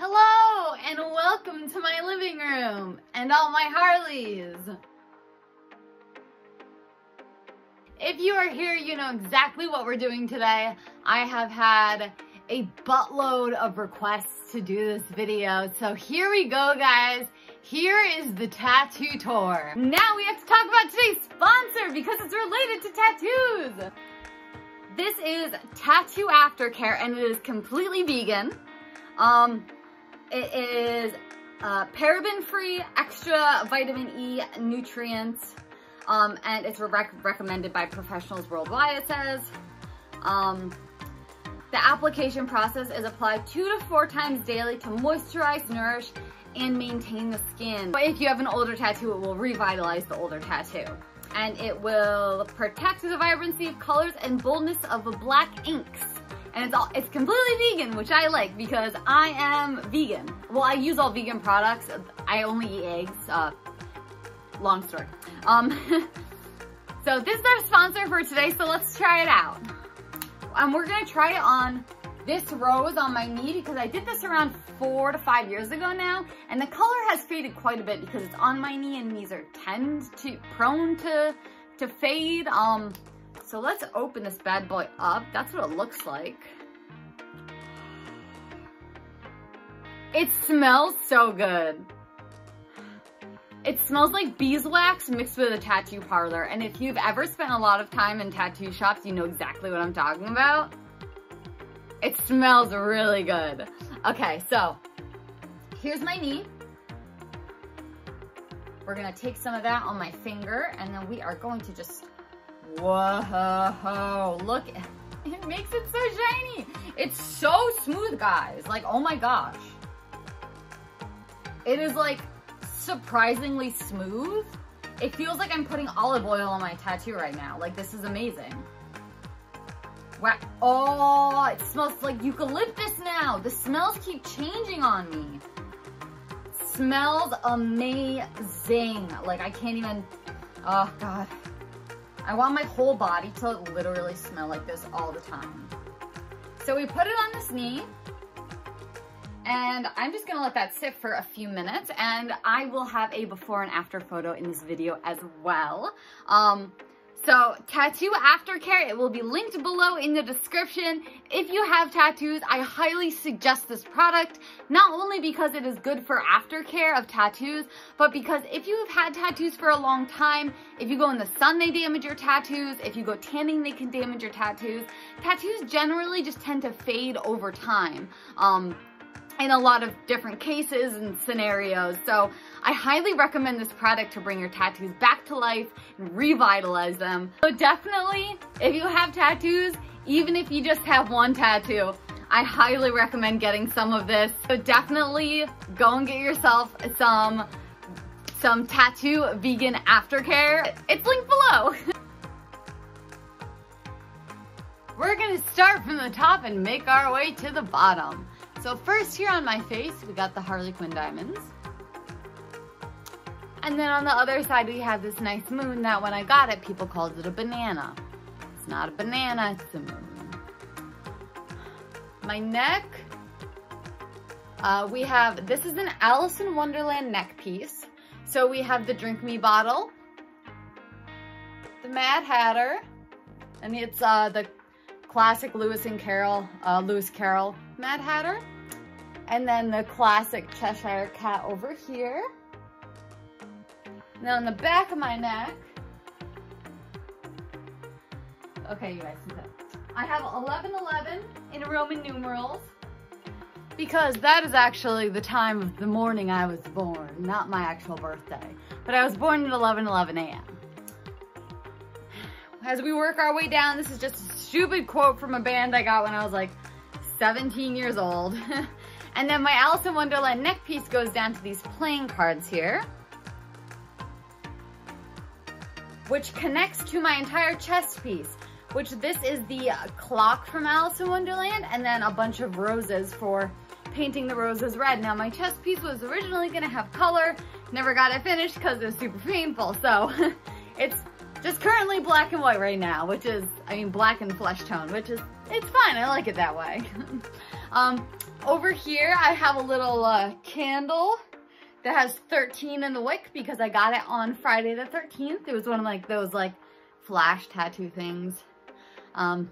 Hello and welcome to my living room and all my Harleys. If you are here, you know exactly what we're doing today. I have had a buttload of requests to do this video, so here we go, guys. Here is the tattoo tour. Now we have to talk about today's sponsor because it's related to tattoos. This is Tattoo Aftercare and it is completely vegan. It is paraben-free, extra vitamin E nutrients, and it's recommended by professionals worldwide, it says. The application process is applied 2 to 4 times daily to moisturize, nourish, and maintain the skin. But if you have an older tattoo, it will revitalize the older tattoo. And it will protect the vibrancy of colors and boldness of the black inks. And it's completely vegan, which I like because I am vegan. Well, I use all vegan products. I only eat eggs. Long story. So this is our sponsor for today, so let's try it out. And we're gonna try it on this rose on my knee because I did this around 4 to 5 years ago now, and the color has faded quite a bit because it's on my knee and knees are prone to fade. So let's open this bad boy up. That's what it looks like. It smells so good. It smells like beeswax mixed with a tattoo parlor. And if you've ever spent a lot of time in tattoo shops, you know exactly what I'm talking about. It smells really good. Okay, so here's my knee. We're gonna take some of that on my finger and then we are going to just, whoa, look, it makes it so shiny. It's so smooth, guys. Like, oh my gosh. It is like surprisingly smooth. It feels like I'm putting olive oil on my tattoo right now. Like, this is amazing. Wow. Oh, it smells like eucalyptus now. The smells keep changing on me. It smells amazing. Like, I can't even, oh God. I want my whole body to literally smell like this all the time. So we put it on this knee. And I'm just gonna let that sit for a few minutes and I will have a before and after photo in this video as well. So Tattoo Aftercare, it will be linked below in the description. If you have tattoos, I highly suggest this product, not only because it is good for aftercare of tattoos, but because if you have had tattoos for a long time, if you go in the sun, they damage your tattoos. If you go tanning, they can damage your tattoos. Tattoos generally just tend to fade over time. In a lot of different cases and scenarios. So I highly recommend this product to bring your tattoos back to life and revitalize them. So definitely, if you have tattoos, even if you just have one tattoo, I highly recommend getting some of this. So definitely go and get yourself some tattoo vegan aftercare. It's linked below. We're gonna start from the top and make our way to the bottom. So first here on my face, we got the Harley Quinn diamonds. And then on the other side, we have this nice moon that when I got it, people called it a banana. It's not a banana, it's a moon. My neck, this is an Alice in Wonderland neck piece. So we have the Drink Me bottle, the Mad Hatter, and it's the classic Lewis Carroll Mad Hatter. And then the classic Cheshire Cat over here. Now on the back of my neck, okay, you guys see that? I have 1111 in Roman numerals because that is actually the time of the morning I was born, not my actual birthday. But I was born at 11:11 a.m. As we work our way down, this is just a stupid quote from a band I got when I was like 17 years old. And then my Alice in Wonderland neck piece goes down to these playing cards here, which connects to my entire chest piece, which this is the clock from Alice in Wonderland, and then a bunch of roses for painting the roses red. Now my chest piece was originally gonna have color, never got it finished because it was super painful, so it's just currently black and white right now, which is, I mean, black and flesh tone, which is, it's fine, I like it that way. Over here, I have a little candle that has 13 in the wick because I got it on Friday the 13th. It was one of like those like flash tattoo things. And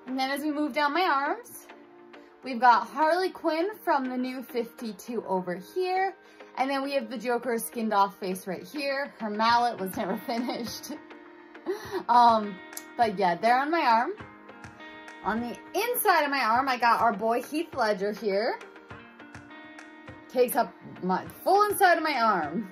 then as we move down my arms, we've got Harley Quinn from the New 52 over here. And then we have the Joker's skinned off face right here. Her mallet was never finished. But yeah, they're on my arm. On the inside of my arm, I got our boy Heath Ledger here. Takes up my full inside of my arm.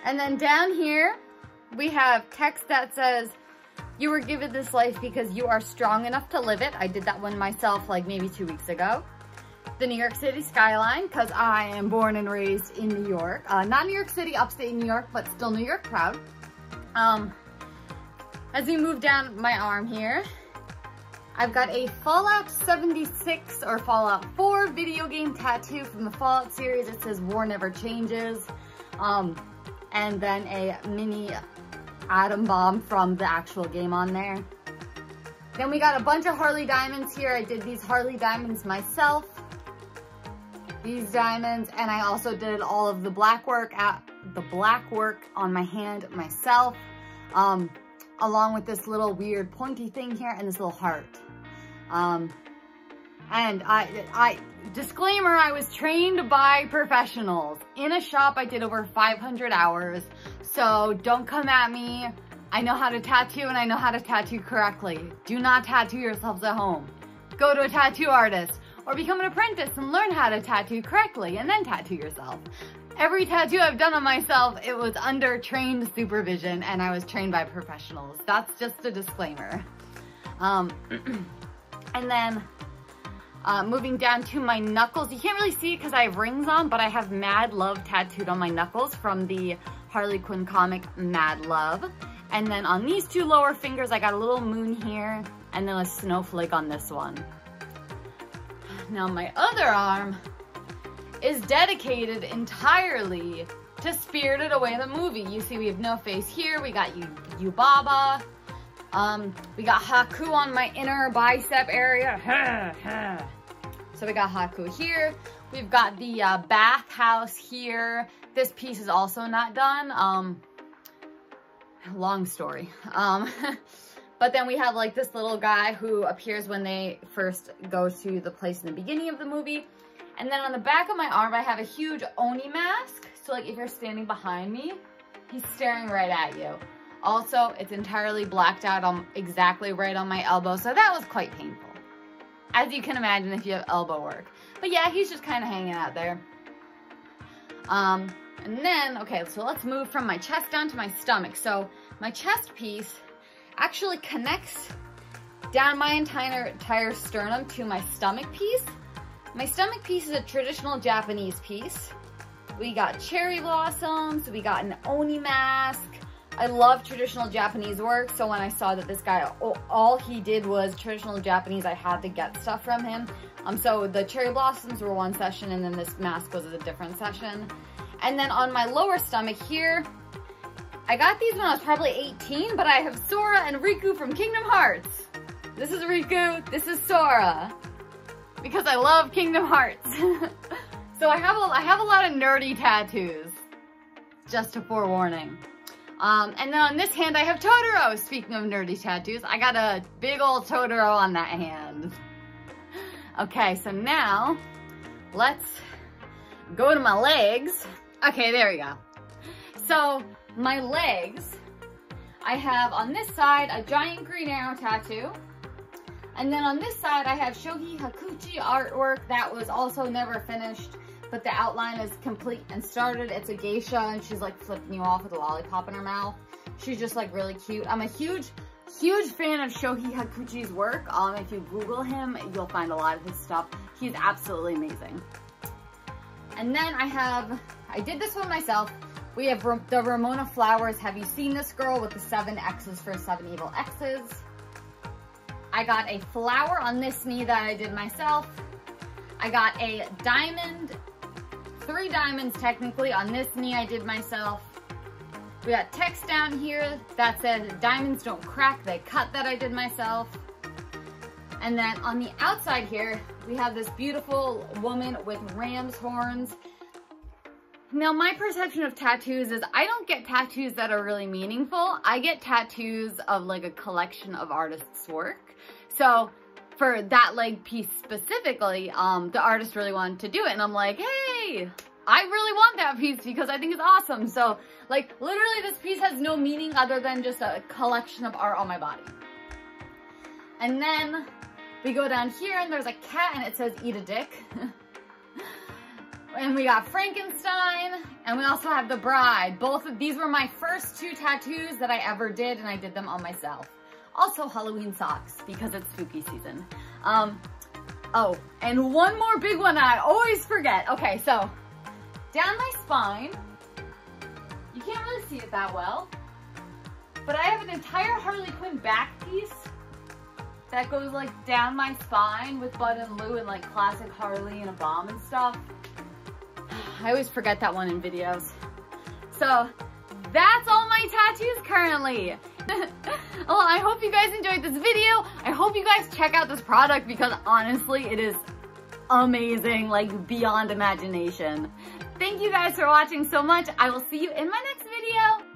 And then down here, we have text that says, "You were given this life because you are strong enough to live it." I did that one myself like maybe 2 weeks ago. The New York City skyline, because I am born and raised in New York. Not New York City, upstate New York, but still New York proud. As we move down my arm here, I've got a Fallout 76 or Fallout 4 video game tattoo from the Fallout series. It says "War Never Changes." And then a mini atom bomb from the actual game on there. Then we got a bunch of Harley diamonds here. I did these Harley diamonds myself. These diamonds, and I also did all of the black work on my hand myself, along with this little weird pointy thing here and this little heart. And disclaimer, I was trained by professionals. In a shop, I did over 500 hours, so don't come at me. I know how to tattoo and I know how to tattoo correctly. Do not tattoo yourselves at home. Go to a tattoo artist or become an apprentice and learn how to tattoo correctly and then tattoo yourself. Every tattoo I've done on myself, it was under trained supervision and I was trained by professionals. That's just a disclaimer. And then moving down to my knuckles, you can't really see it because I have rings on, but I have Mad Love tattooed on my knuckles from the Harley Quinn comic Mad Love. And then on these two lower fingers, I got a little moon here and then a snowflake on this one. Now my other arm is dedicated entirely to Spirited Away the movie. You see we have No Face here, we got Yubaba, we got Haku on my inner bicep area. So we got Haku here. We've got the bathhouse here. This piece is also not done. Long story. But then we have like this little guy who appears when they first go to the place in the beginning of the movie. And then on the back of my arm, I have a huge Oni mask. So like if you're standing behind me, he's staring right at you. Also, it's entirely blacked out on exactly right on my elbow. So that was quite painful, as you can imagine if you have elbow work. But yeah, he's just kind of hanging out there. And then, okay, so let's move from my chest down to my stomach. So my chest piece actually connects down my entire sternum to my stomach piece. My stomach piece is a traditional Japanese piece. We got cherry blossoms, we got an Oni mask. I love traditional Japanese work, so when I saw that this guy, all he did was traditional Japanese, I had to get stuff from him. So the cherry blossoms were one session, and then this mask was a different session. And then on my lower stomach here, I got these when I was probably 18, but I have Sora and Riku from Kingdom Hearts. This is Riku, this is Sora, because I love Kingdom Hearts. So I have a lot of nerdy tattoos, just a forewarning. And then on this hand, I have Totoro. Speaking of nerdy tattoos, I got a big old Totoro on that hand. Okay, so now let's go to my legs. Okay, there we go. So my legs, I have on this side a giant green arrow tattoo. And then on this side, I have Shogi Hakuchi artwork that was also never finished, but the outline is complete and started. It's a geisha and she's like flipping you off with a lollipop in her mouth. She's just like really cute. I'm a huge fan of Shogi Hakuchi's work. If you Google him, you'll find a lot of his stuff. He's absolutely amazing. And then I did this one myself. We have the Ramona Flowers. Have you seen this girl with the 7 X's for 7 evil X's? I got a flower on this knee that I did myself. I got a diamond, 3 diamonds technically on this knee I did myself. We got text down here that says diamonds don't crack, they cut, that I did myself. And then on the outside here, we have this beautiful woman with ram's horns. Now, my perception of tattoos is I don't get tattoos that are really meaningful. I get tattoos of like a collection of artists' work. So for that leg piece specifically, the artist really wanted to do it. And I'm like, hey, I really want that piece because I think it's awesome. So like literally this piece has no meaning other than just a collection of art on my body. And then we go down here and there's a cat and it says eat a dick. And we got Frankenstein, and we also have the bride. Both of these were my first 2 tattoos that I ever did, and I did them on myself. Also Halloween socks, because it's spooky season. Oh, and one more big one I always forget. Okay, so down my spine, you can't really see it that well, but I have an entire Harley Quinn back piece that goes like down my spine with Bud and Lou and like classic Harley and a bomb and stuff. I always forget that one in videos. So that's all my tattoos currently. Well, I hope you guys enjoyed this video. I hope you guys check out this product because honestly, it is amazing, like beyond imagination. Thank you guys for watching so much. I will see you in my next video.